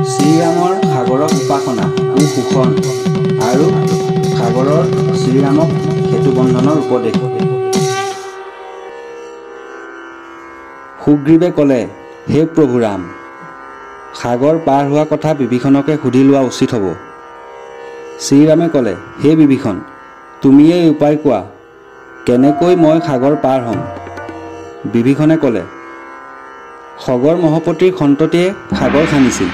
শ্ৰীৰামৰ সাগৰক উপাসনা ও শোষণ আৰু সাগৰৰ শ্ৰীৰামক সেতু বন্ধনৰ উপদেশ। সুগ্ৰীৱে ক'লে, হে প্ৰভু ৰাম, সাগৰ পাৰ হোৱা কথা বিভীষণকে সুধি লোৱা উচিত হ'ব। শ্ৰীৰামে ক'লে, হে বিভীষণ, তুমিয়ে এই উপায় কোৱা, কেনেকৈ মই সাগৰ পাৰ হ'ম? বিভীষণে ক'লে, সগৰ মহপতিৰ সন্ততিয়ে সাগৰ খান্দিছিল।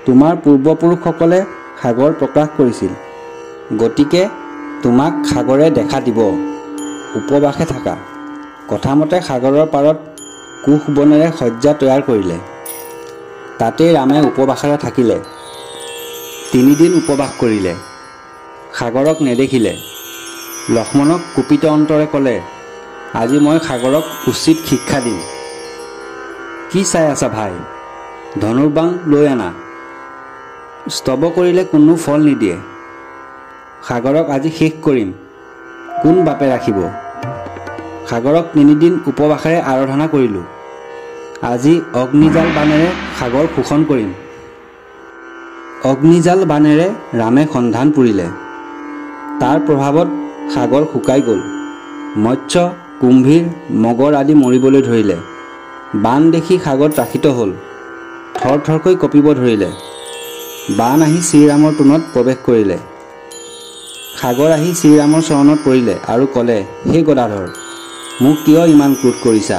তোমাৰ পূৰ্বপুৰুষসকলে সাগৰ প্ৰকাশ কৰিছিল। গতিকে তোমাক সাগৰে দেখা দিব। উপবাসে থাকা। কথামতে সাগৰৰ পাৰত কুশ বনেৰে শয্যা তৈয়াৰ কৰিলে। তাতেই ৰামে উপবাসেৰে থাকিলে। 3 দিন উপবাস কৰিলে। সাগৰক নেদেখিলে। লক্ষ্মণক কুপিত অন্তৰে ক'লে, আজি মই সাগৰক উচিত শিক্ষা দিম। কি চাই আছা ভাই? ধনুৰ্বাণ লৈ আনা। স্তব কৰিলে কোনো ফল নিদিয়ে। সাগৰক আজি শেষ কৰিম। কোন বাপে ৰাখিব? সাগৰক 3 দিন উপবাসেৰে আৰাধনা কৰিলোঁ। আজি অগ্নিজাল বাণেৰে সাগৰ শোষণ কৰিম। অগ্নিজাল বাণেৰে ৰামে সন্ধান পুৰিলে। তাৰ প্ৰভাৱত সাগৰ শুকাই গ'ল। মৎস্য, কুম্ভীৰ, মগৰ আদি মৰিবলৈ ধৰিলে। বান দেখি সাগৰ ত্ৰাসিত হ'ল। থৰথৰকৈ কঁপিব ধৰিলে। বান আহি শ্ৰীৰামৰ তোণত প্ৰৱেশ কৰিলে। সাগৰ আহি শ্ৰীৰামৰ চৰণত পৰিলে আৰু ক'লে, হে গদাধৰ, মোক কিয় ইমান ক্ৰোধ কৰিছা?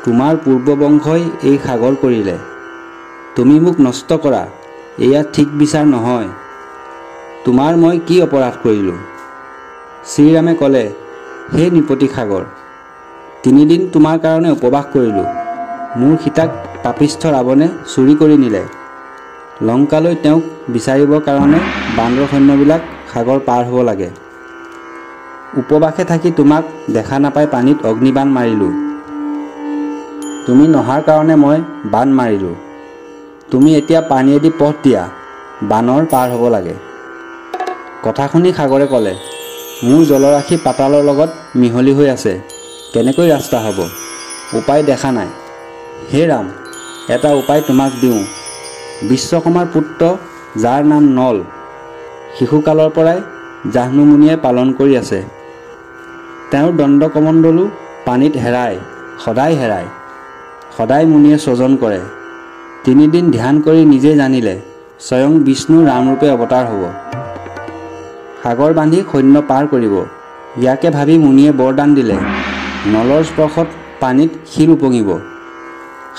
তোমাৰ পূৰ্ববংশই এই সাগৰ কৰিলে। তুমি মোক নষ্ট কৰা, এয়া ঠিক বিচাৰ নহয়। তোমাৰ মই কি অপৰাধ কৰিলোঁ? শ্ৰীৰামে ক'লে, হে নিপতি সাগৰ, 3 দিন তোমাৰ কাৰণে উপবাস কৰিলোঁ। মোৰ সীতাক পাপিষ্ঠ ৰাৱণে চুৰি কৰি নিলে। লংকালৈ তেওঁক বিচাৰিবৰ কাৰণে বান্দৰ সৈন্যবিলাক সাগৰ পাৰ হ'ব লাগে। উপবাসে থাকি তোমাক দেখা নাপাই পানীত অগ্নিবাণ মাৰিলোঁ। তুমি নহাৰ কাৰণে মই বাণ মাৰিলোঁ। তুমি এতিয়া পানীয়েদি পথ দিয়া, বানৰ পাৰ হ'ব লাগে। কথা শুনি সাগৰে ক'লে, মোৰ জলৰাশি পাতালৰ লগত মিহলি হৈ আছে, কেনেকৈ ৰাস্তা হ'ব? উপায় দেখা নাই। হে ৰাম, এটা উপায় তোমাক দিওঁ। বিশ্বকৰ্মাৰ পুত্ৰ যাৰ নাম নল, শিশুকালৰ পৰাই জাহ্নু মুনিয়ে পালন কৰি আছে। তেওঁৰ দণ্ডকমণ্ডলো পানীত হেৰায়, সদায় হেৰায়। সদায় মুনিয়ে স্বজন কৰে। 3 দিন ধ্যান কৰি নিজে জানিলে স্বয়ং বিষ্ণু ৰামৰূপে অৱতাৰ হ'ব। সাগৰ বান্ধি সৈন্য পাৰ কৰিব। ইয়াকে ভাবি মুনিয়ে বৰদান দিলে, নলৰ স্পৰ্শত পানীত শিল উপঙিব।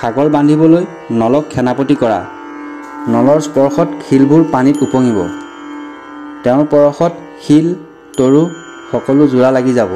সাগৰ বান্ধিবলৈ নলক সেনাপতি কৰা। নলৰ স্পৰ্শত শিলবোৰ পানীত উপঙিব। তেওঁৰ পৰশত শিল, তৰু সকলো যোৰা লাগি যাব।